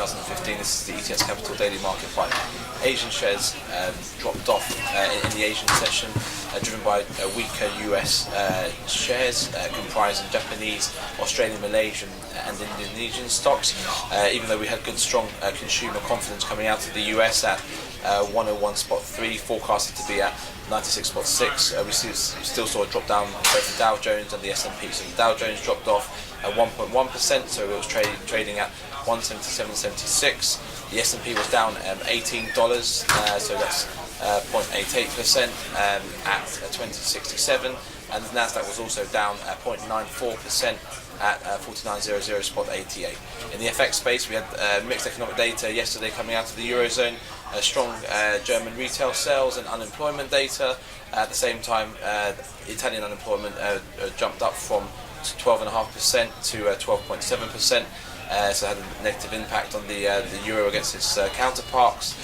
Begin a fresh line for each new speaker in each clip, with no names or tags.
2015. This is the ETS Capital Daily Market Price. Asian shares dropped off in the Asian session, driven by weaker US shares comprising Japanese, Australian, Malaysian and Indonesian stocks. Even though we had good strong consumer confidence coming out of the US at 101.3, forecasted to be at 96.6. We still saw a drop down in both the Dow Jones and the S&P. So the Dow Jones dropped off at 1.1%, so it was trading at 177.76. The S&P was down $18, so that's 0.88% at 2067, and the Nasdaq was also down 0.94% at 49.00 spot 88. In the FX space, we had mixed economic data yesterday coming out of the Eurozone. Strong German retail sales and unemployment data. At the same time, Italian unemployment jumped up from 12.5% to 12.7%. So it had a negative impact on the euro against its counterparts.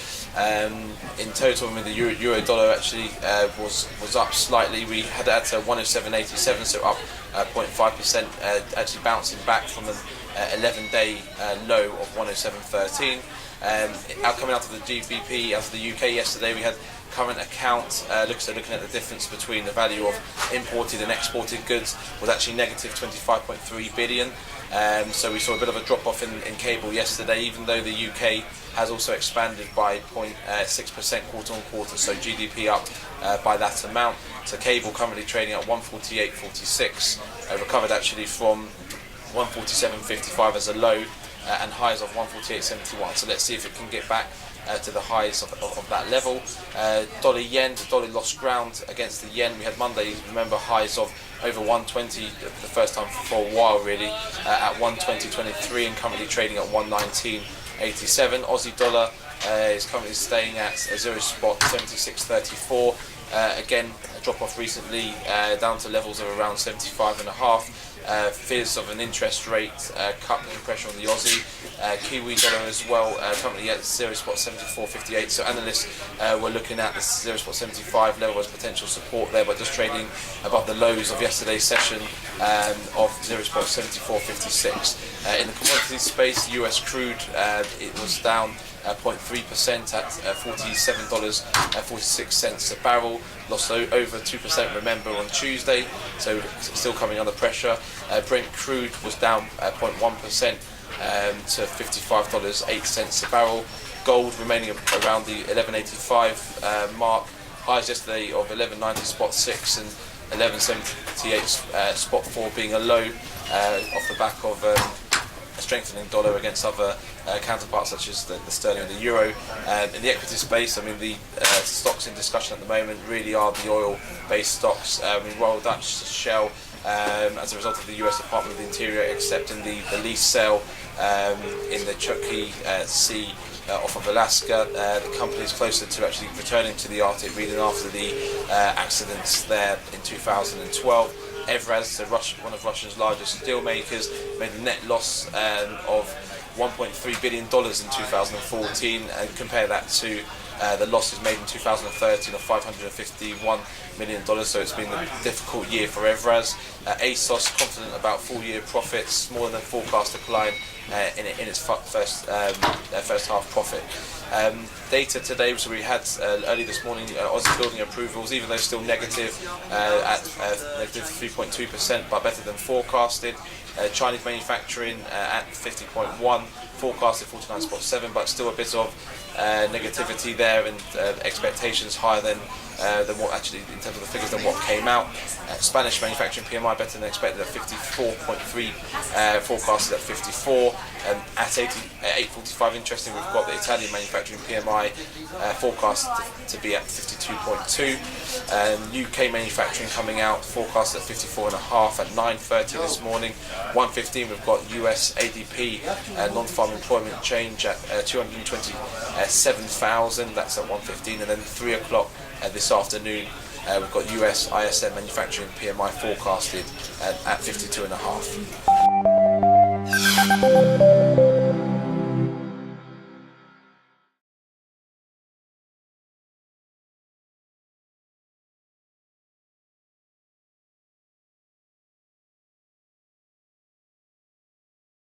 In total, I mean, the euro dollar actually was up slightly. We had at 107.87, so up 0.5%, actually bouncing back from an 11-day low of 107.13. Coming out of the GBP, out of the UK yesterday, we had current account looking at the difference between the value of imported and exported goods was actually negative 25.3 billion. So we saw a bit of a drop off in cable yesterday, even though the UK has also expanded by 0.6% quarter on quarter, so GDP up by that amount. So cable currently trading at 148.46, recovered actually from 147.55 as a low, and highs of 148.71. So let's see if it can get back to the highs of that level. Dollar yen, the dollar lost ground against the yen. We had Monday, remember, highs of over 120 for the first time for a while really, at 120.23, and currently trading at 119.87. Aussie dollar is currently staying at 0.7634. Again, a drop off recently, down to levels of around 75.5. Fears of an interest rate cut putting pressure on the Aussie. Kiwi dollar as well, currently at 0.7458. So analysts were looking at the 0.75 level as potential support there, but just trading above the lows of yesterday's session of 0.7456. In the commodity space, US crude, it was down 0.3% at $47.46 a barrel, lost over 2%, remember, on Tuesday, so still coming under pressure. Brent crude was down 0.1% to $55.08 a barrel. Gold remaining around the 1185 mark, highs yesterday of 1190 spot 6 and 1178 spot 4 being a low, off the back of a strengthening dollar against other counterparts such as the sterling and the euro. In the equity space, I mean, the stocks in discussion at the moment really are the oil-based stocks. Royal Dutch Shell, as a result of the US Department of the Interior accepting the lease sale in the Chukchi Sea off of Alaska. The company is closer to actually returning to the Arctic region after the accidents there in 2012. Evraz, so one of Russia's largest steel makers, made a net loss of $1.3 billion in 2014, and compare that to the losses made in 2013 of $551 million, so it's been a difficult year for Evraz. ASOS, confident about full-year profits, smaller than forecast decline in its first half profit. Data today, so we had early this morning Aussie building approvals, even though still negative at negative 3.2%, but better than forecasted. Chinese manufacturing at 50.1, forecasted 49.7, but still a bit of negativity there, and expectations higher than what actually, in terms of the figures, than what came out. Spanish manufacturing PMI better than expected at 54.3, forecasted at 54. At 8:45, interesting, we've got the Italian manufacturing PMI forecast to be at 52.2. UK manufacturing coming out forecast at 54.5 at 9:30 this morning. 1:15, we've got US ADP non-farm employment change at 227,000. That's at 1:15, and then 3 o'clock this afternoon, we've got US ISM manufacturing PMI forecasted at 52.5.